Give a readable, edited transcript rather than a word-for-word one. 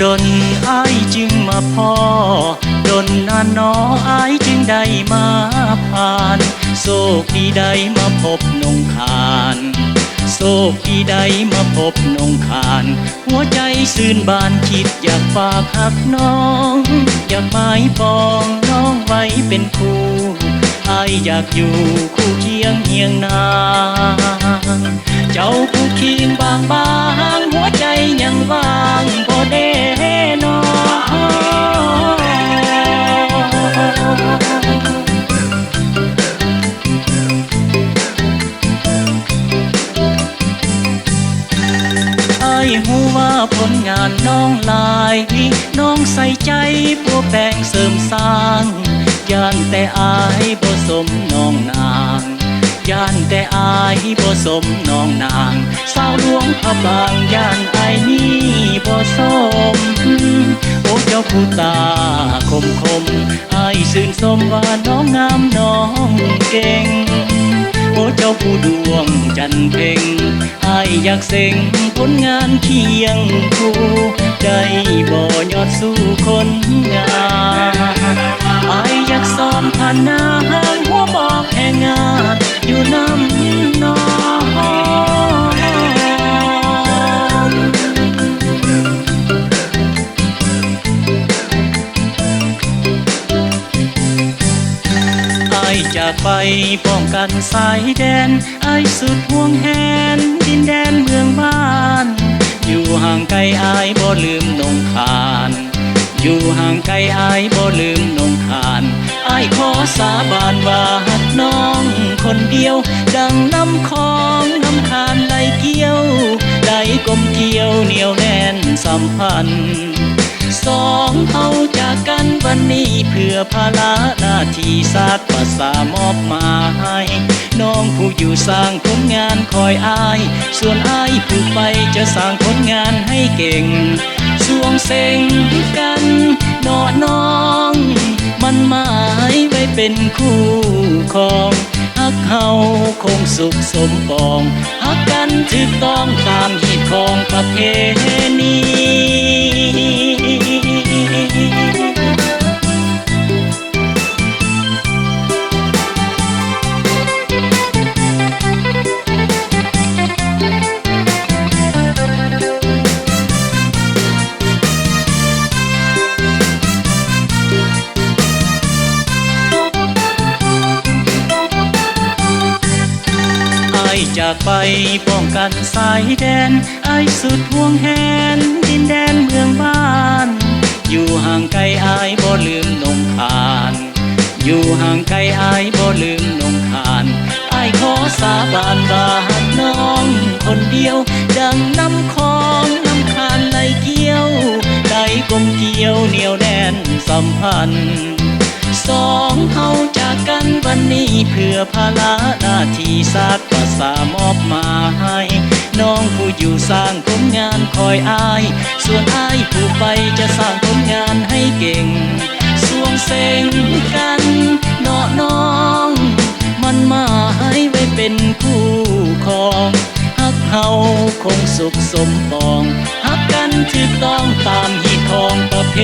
ดนอายจึงมาพอดนนานน้ออายจึงได้มาผ่านโศกดีได้มาพบนงคานโศกดีได้มาพบนงคานหัวใจซื่นบานคิดอยากฝากหักน้องอยากหมายปองน้องไว้เป็นคู่อายอยากอยู่คู่เคียงเฮียงนางเจ้าผู้คีงบางหัวใจยังว่างบ่เด้น้องอายหูว่าผลงานน้องหลายน้องใส่ใจพวกแต่งเสริมสร้างย่านแต่อายบ่สมน้องนางย่านแต่อายบ่สมน้องนางสาวหลวงพระบางย่านอายนี่บ่สมโอ้เจ้าผู้ตาคมอายชื่นชมว่าน้องงามน้องเก่งโอ้เจ้าผู้ดวงจันเพ็งอายอยากเซ็งผลงานเคียงคู่ได้บ่ยอดสู้คนงามอายอยากซ้อมผ่านหน้าห้างหัวบอกแห่งงานอยู่น้ำน้องอายจากไปป้องกันสายแดนอายสุดห่วงแหนดินแดนเมืองบ้านอยู่ห่างไกลอายบ่ลืมนงคานอยู่ห่างไกลอายบ่ลืมนงคานอายขอสาบานว่าหักน้องคนเดียวดังน้ำคองน้ำคานไหลเกี่ยวไหลกลมเกี่ยวเหนียวแน่นสัมพันธ์สองเอาจากกันวันนี้เพื่อภาระหน้าที่ศาสตร์ภาษามอบมาให้น้องผู้อยู่สร้างผลงานคอยอายส่วนอายผู้ไปจะสร้างผลงานให้เก่งสวงเซ็งกันนอน้องมันหมายไว้เป็นคู่ครองฮักเฮาคงสุขสมปองฮักกันถูกต้องตามหีบของประเพณีจากไปป้องกันสายแดนอายสุดห่วงแหนดินแดนเมืองบ้านอยู่ห่างไกลอายบ่ลืมนงคานอยู่ห่างไกลอายบ่ลืมนงคานอายขอสาบานว่าหักน้องคนเดียวดังน้ำคองน้ำคานไหลเกี่ยวไหลกลมเกี่ยวเหนียวแน่นสัมพันธ์สองเอาจากกันวันนี้เพื่อภาระหน้าที่ศาสตร์ภาษามอบมาให้น้องผู้อยู่สร้างผลงานคอยอายส่วนอายผู้ไปจะสร้างผลงานให้เก่งสวงเซ็งกันเนาะน้องมันหมายไว้เป็นคู่ครองฮักเฮาคงสุขสมปองฮักกันถูกต้องตามหีบของประเพ